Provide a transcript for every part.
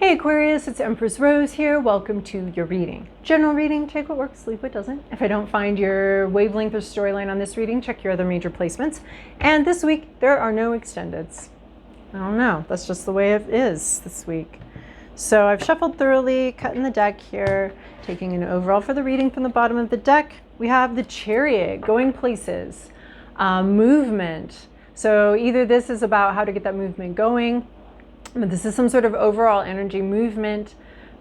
Hey Aquarius, it's Empress Rose here. Welcome to your reading. General reading, take what works, leave what doesn't. If I don't find your wavelength or storyline on this reading, check your other major placements. And this week, there are no extendeds. I don't know, that's just the way it is this week. So I've shuffled thoroughly, cutting the deck here, taking an overall for the reading from the bottom of the deck. We have the Chariot, going places, movement. So either this is about how to get that movement going, but this is some sort of overall energy movement,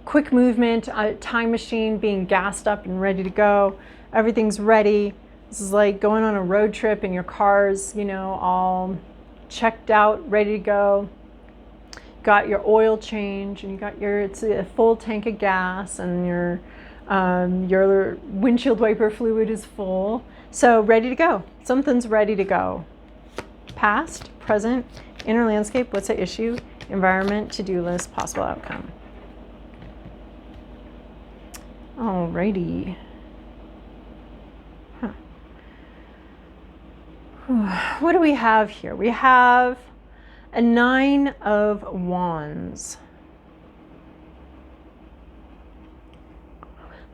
quick movement, a time machine being gassed up and ready to go. Everything's ready. This is like going on a road trip and your car's, all checked out, ready to go. Got your oil change and you got it's a full tank of gas and your windshield wiper fluid is full. So ready to go. Something's ready to go. Past, present, inner landscape, what's the issue? Environment, to-do list, possible outcome. Alrighty. What do we have here? We have a 9 of Wands.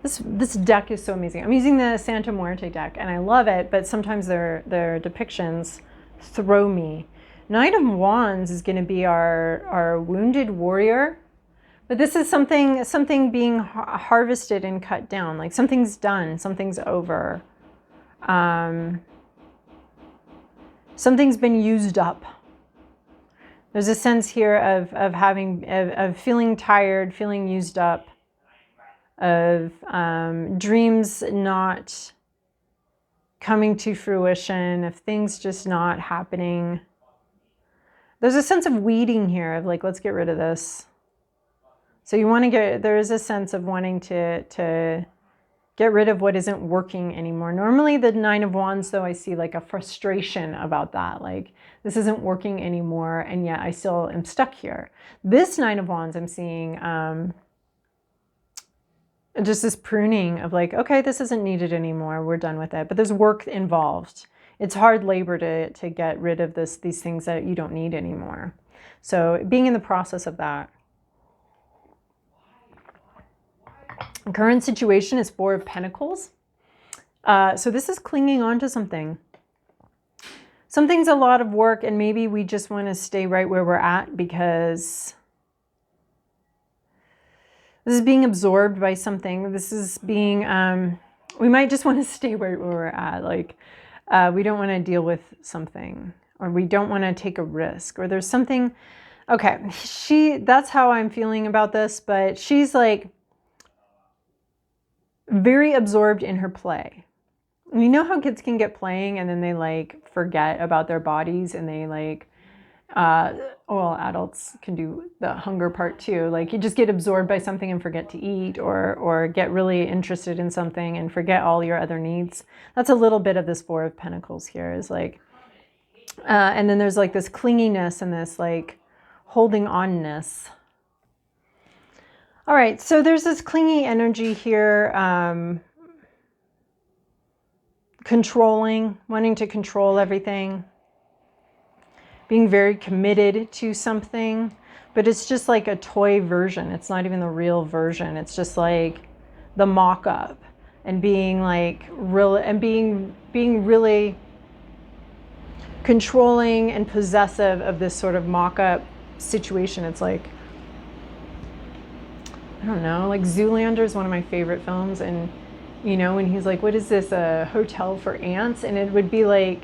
This deck is so amazing. I'm using the Santa Muerte deck and I love it, but sometimes their depictions throw me. Knight of Wands is going to be our wounded warrior, but this is something being harvested and cut down. Like something's done, something's over. Something's been used up. There's a sense here of feeling tired, feeling used up, of dreams not coming to fruition, of things just not happening. There's a sense of weeding here, of like, let's get rid of this. So you want to there is a sense of wanting to get rid of what isn't working anymore. Normally the 9 of Wands, though, I see like a frustration about that. Like, this isn't working anymore, and yet I still am stuck here. This 9 of Wands, I'm seeing just this pruning of like, okay, this isn't needed anymore. We're done with it. But there's work involved. It's hard labor to get rid of these things that you don't need anymore. So being in the process of that. The current situation is 4 of Pentacles. So this is clinging on to something. Something's a lot of work, and maybe we just want to stay right where we're at because this is being absorbed by something. This is being, we might just want to stay right where we're at. Like, we don't want to deal with something, or we don't want to take a risk, or there's something. Okay, that's how I'm feeling about this, but she's like very absorbed in her play. You know how kids can get playing and then they like forget about their bodies, and they like, well, adults can do the hunger part too. Like, you just get absorbed by something and forget to eat, or get really interested in something and forget all your other needs. That's a little bit of this 4 of Pentacles here, is like, and then there's like this clinginess and this like holding onness. All right, so there's this clingy energy here, controlling, wanting to control everything, being very committed to something, but it's just like a toy version. It's not even the real version. It's just like the mock-up, and being like real, and being really controlling and possessive of this sort of mock-up situation. It's like, I don't know, like Zoolander is one of my favorite films, and when he's like, what is this, a hotel for ants? And it would be like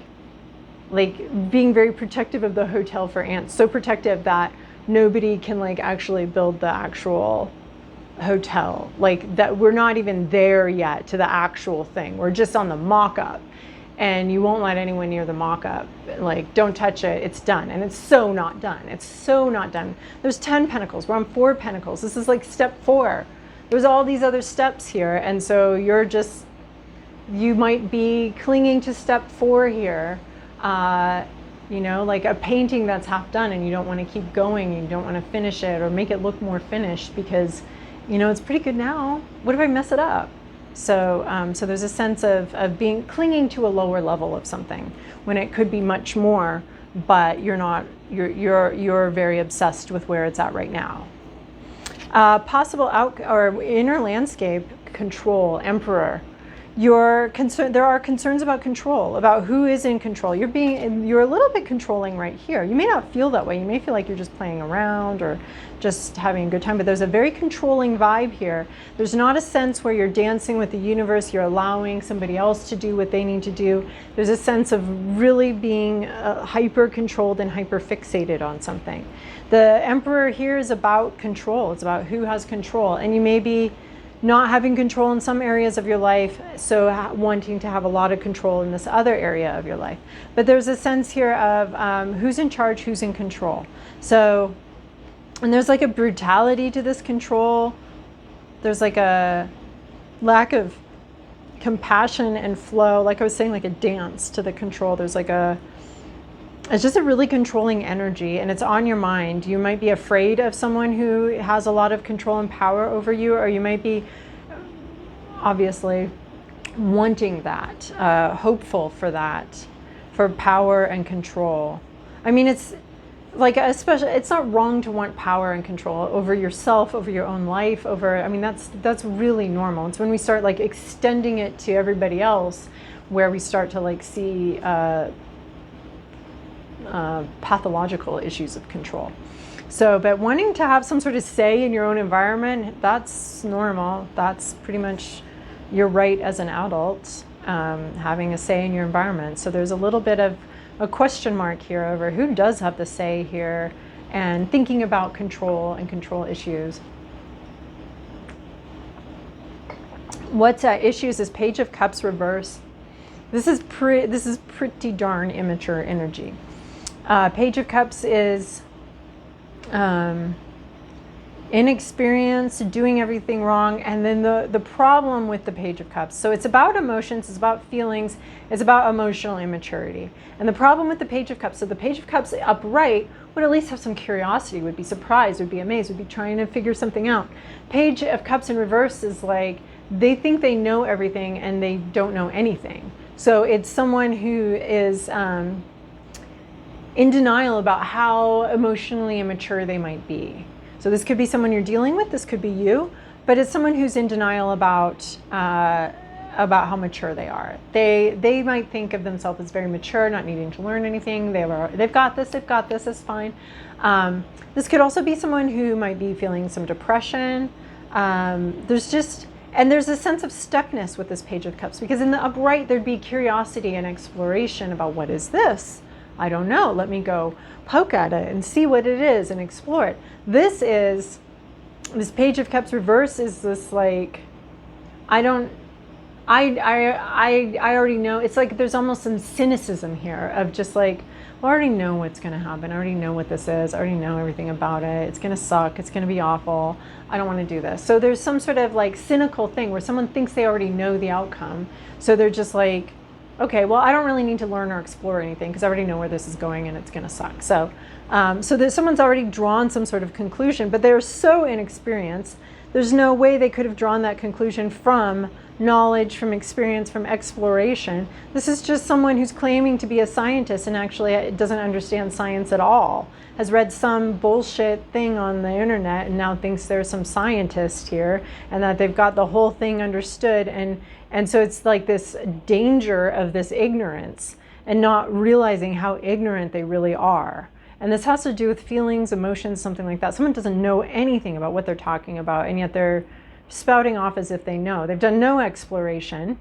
being very protective of the hotel for ants, so protective that nobody can like actually build the actual hotel, like that we're not even there yet to the actual thing. We're just on the mock-up, and you won't let anyone near the mock-up. Like, don't touch it, it's done. And it's so not done. It's so not done. There's 10 Pentacles. We're on 4 Pentacles. This is like step 4. There's all these other steps here, and so you might be clinging to step 4 here. Like a painting that's half done, and you don't want to keep going, you don't want to finish it or make it look more finished because it's pretty good now. What if I mess it up? So there's a sense of clinging to a lower level of something when it could be much more, but you're very obsessed with where it's at right now. Possible or inner landscape control, Emperor. There are concerns about control, about who is in control. You're a little bit controlling right here. You may not feel that way. You may feel like you're just playing around or just having a good time, but there's a very controlling vibe here. There's not a sense where you're dancing with the universe, you're allowing somebody else to do what they need to do. There's a sense of really being hyper controlled and hyper fixated on something. The Emperor here is about control. It's about who has control, and you may be not having control in some areas of your life, so wanting to have a lot of control in this other area of your life. But there's a sense here of who's in charge, who's in control. So, and there's like a brutality to this control. There's like a lack of compassion and flow. Like I was saying, like a dance to the control. There's like it's just a really controlling energy, and it's on your mind. You might be afraid of someone who has a lot of control and power over you, or you might be obviously wanting that, hopeful for that, for power and control. I mean, it's like, especially, it's not wrong to want power and control over yourself, over your own life, I mean, that's really normal. It's when we start like extending it to everybody else where we start to like see pathological issues of control. So, but wanting to have some sort of say in your own environment, that's normal. That's pretty much your right as an adult, having a say in your environment. So there's a little bit of a question mark here over who does have the say here, and thinking about control and control issues. What's at issues is Page of Cups reverse. This is pretty darn immature energy. Page of Cups is inexperience, doing everything wrong, and then the problem with the Page of Cups. So it's about emotions, it's about feelings, it's about emotional immaturity. And the problem with the Page of Cups, so the Page of Cups upright would at least have some curiosity, would be surprised, would be amazed, would be trying to figure something out. Page of Cups in reverse is like, they think they know everything and they don't know anything. So it's someone who is in denial about how emotionally immature they might be. So this could be someone you're dealing with, this could be you, but it's someone who's in denial about how mature they are. They might think of themselves as very mature, not needing to learn anything. They've got this, it's fine. This could also be someone who might be feeling some depression. There's a sense of stuckness with this Page of Cups, because in the upright there'd be curiosity and exploration about, what is this? I don't know. Let me go poke at it and see what it is and explore it. This Page of Cups reverse is this like, I already know. It's like there's almost some cynicism here of just like, well, I already know what's going to happen. I already know what this is. I already know everything about it. It's going to suck. It's going to be awful. I don't want to do this. So there's some sort of like cynical thing where someone thinks they already know the outcome. So they're just like, okay, well, I don't really need to learn or explore anything because I already know where this is going and it's going to suck. So someone's already drawn some sort of conclusion, but they're so inexperienced. There's no way they could have drawn that conclusion from knowledge, from experience, from exploration. This is just someone who's claiming to be a scientist and actually doesn't understand science at all, has read some bullshit thing on the internet and now thinks there's some scientist here and that they've got the whole thing understood. And so it's like this danger of this ignorance and not realizing how ignorant they really are. And this has to do with feelings, emotions, something like that. Someone doesn't know anything about what they're talking about, and yet they're spouting off as if they know. They've done no exploration.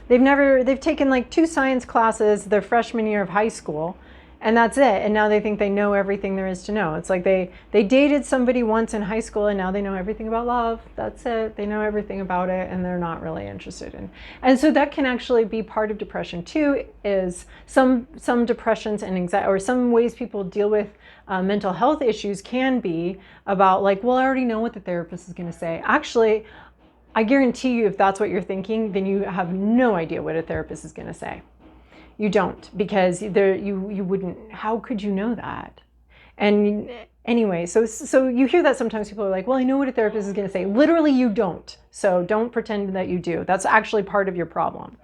They've taken like 2 science classes their freshman year of high school, and that's it. And now they think they know everything there is to know. It's like they dated somebody once in high school and now they know everything about love. That's it. They know everything about it and they're not really interested in. And so that can actually be part of depression too, is some depressions and anxiety, or some ways people deal with mental health issues can be about like, well, I already know what the therapist is going to say. Actually, I guarantee you if that's what you're thinking, then you have no idea what a therapist is going to say. You don't, because you wouldn't, how could you know that? And anyway, so you hear that sometimes people are like, well, I know what a therapist is going to say. Literally, you don't. So don't pretend that you do. That's actually part of your problem.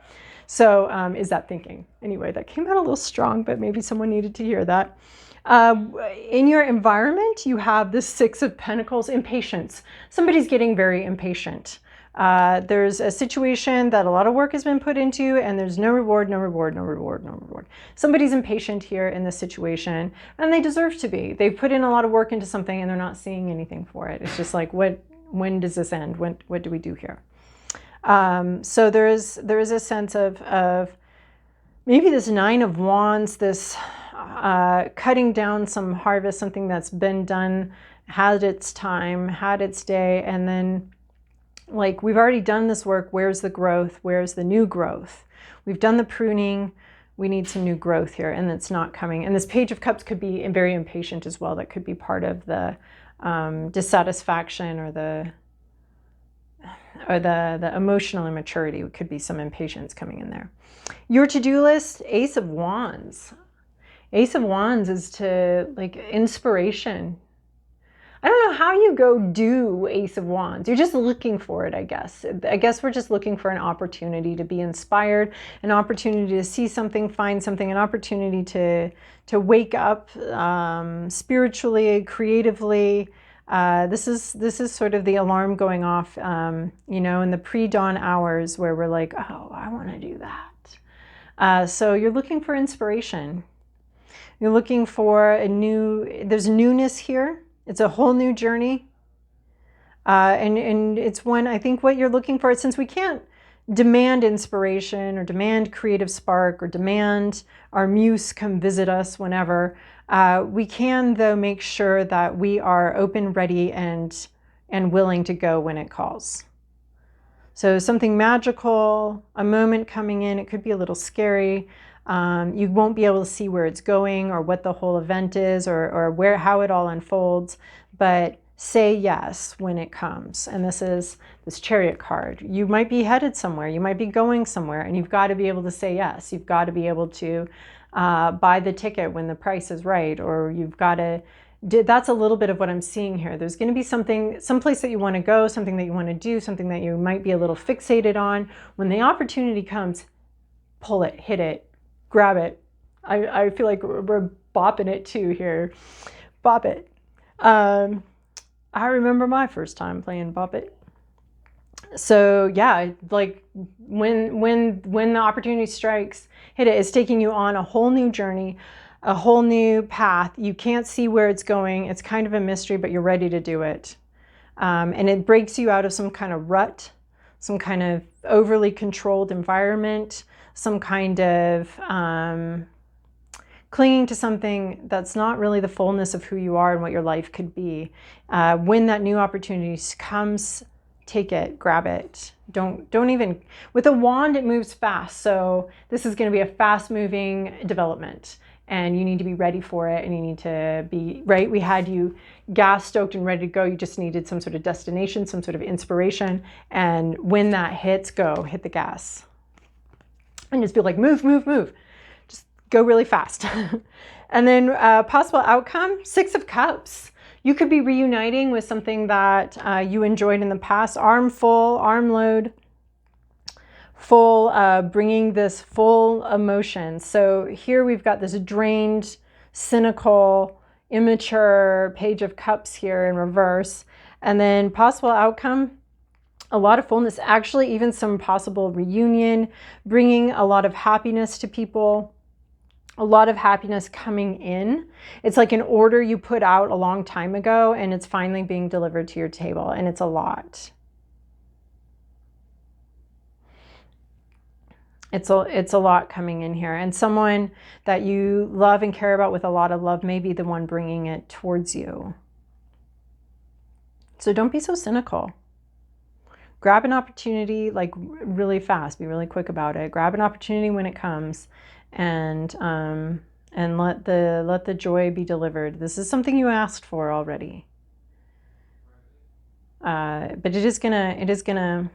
So is that thinking? Anyway, that came out a little strong, but maybe someone needed to hear that. In your environment, you have the Six of Pentacles, impatience. Somebody's getting very impatient. There's a situation that a lot of work has been put into, and there's no reward, no reward, no reward, no reward. Somebody's impatient here in this situation, and they deserve to be. They've put in a lot of work into something, and they're not seeing anything for it. It's just like, when does this end? What do we do here? So there is a sense of maybe this Nine of Wands, this cutting down some harvest, something that's been done, had its time, had its day, and then like, we've already done this work. Where's the growth? Where's the new growth? We've done the pruning. We need some new growth here, and it's not coming. And this Page of Cups could be very impatient as well. That could be part of the dissatisfaction or the emotional immaturity. It could be some impatience coming in there. Your to-do list, Ace of Wands. Ace of Wands is to, like, inspiration. I don't know how you go do Ace of Wands. You're just looking for it, I guess. I guess we're just looking for an opportunity to be inspired, an opportunity to see something, find something, an opportunity to wake up spiritually, creatively. This is sort of the alarm going off, you know, in the pre-dawn hours where we're like, oh, I want to do that. So you're looking for inspiration. You're looking for there's newness here. It's a whole new journey. And it's one, I think what you're looking for, since we can't demand inspiration or demand creative spark or demand our muse come visit us whenever, we can, though, make sure that we are open, ready, and willing to go when it calls. So something magical, a moment coming in, it could be a little scary. You won't be able to see where it's going or what the whole event is or how it all unfolds, but say yes when it comes. And this is this Chariot card. You might be headed somewhere, you might be going somewhere, and you've got to be able to say yes. You've got to be able to buy the ticket when the price is right, or you've got to, that's a little bit of what I'm seeing here. There's going to be someplace that you want to go, something that you want to do, something that you might be a little fixated on. When the opportunity comes, pull it, hit it, grab it. I feel like we're bopping it too here. Bop it. I remember my first time playing Bop It. So yeah, like when the opportunity strikes, hit it. It's taking you on a whole new journey, a whole new path. You can't see where it's going. It's kind of a mystery, but you're ready to do it. And it breaks you out of some kind of rut, some kind of overly controlled environment, some kind of clinging to something that's not really the fullness of who you are and what your life could be. When that new opportunity comes, take it, grab it. Don't even, with a wand, it moves fast. So this is going to be a fast moving development, and you need to be ready for it, and you need to be, right? We had you gas stoked and ready to go. You just needed some sort of destination, some sort of inspiration. And when that hits, go, hit the gas. And just be like, move, move, move. Just go really fast. And then possible outcome, Six of Cups. You could be reuniting with something that you enjoyed in the past. Arm full, arm load, full, bringing this full emotion. So here we've got this drained, cynical, immature Page of Cups here in reverse. And then possible outcome, a lot of fullness, actually even some possible reunion, bringing a lot of happiness to people, a lot of happiness coming in. It's like an order you put out a long time ago, and it's finally being delivered to your table, and it's a lot. It's a lot coming in here, and someone that you love and care about with a lot of love may be the one bringing it towards you. So don't be so cynical. Grab an opportunity, like really fast, be really quick about it. Grab an opportunity when it comes, and let the joy be delivered. This is something you asked for already. But it is gonna,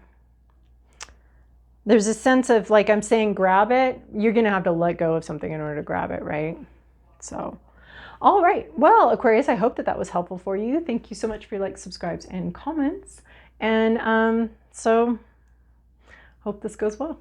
there's a sense of, like I'm saying, grab it. You're gonna have to let go of something in order to grab it, right? So, all right. Well, Aquarius, I hope that was helpful for you. Thank you so much for your likes, subscribes, and comments. And so hope this goes well.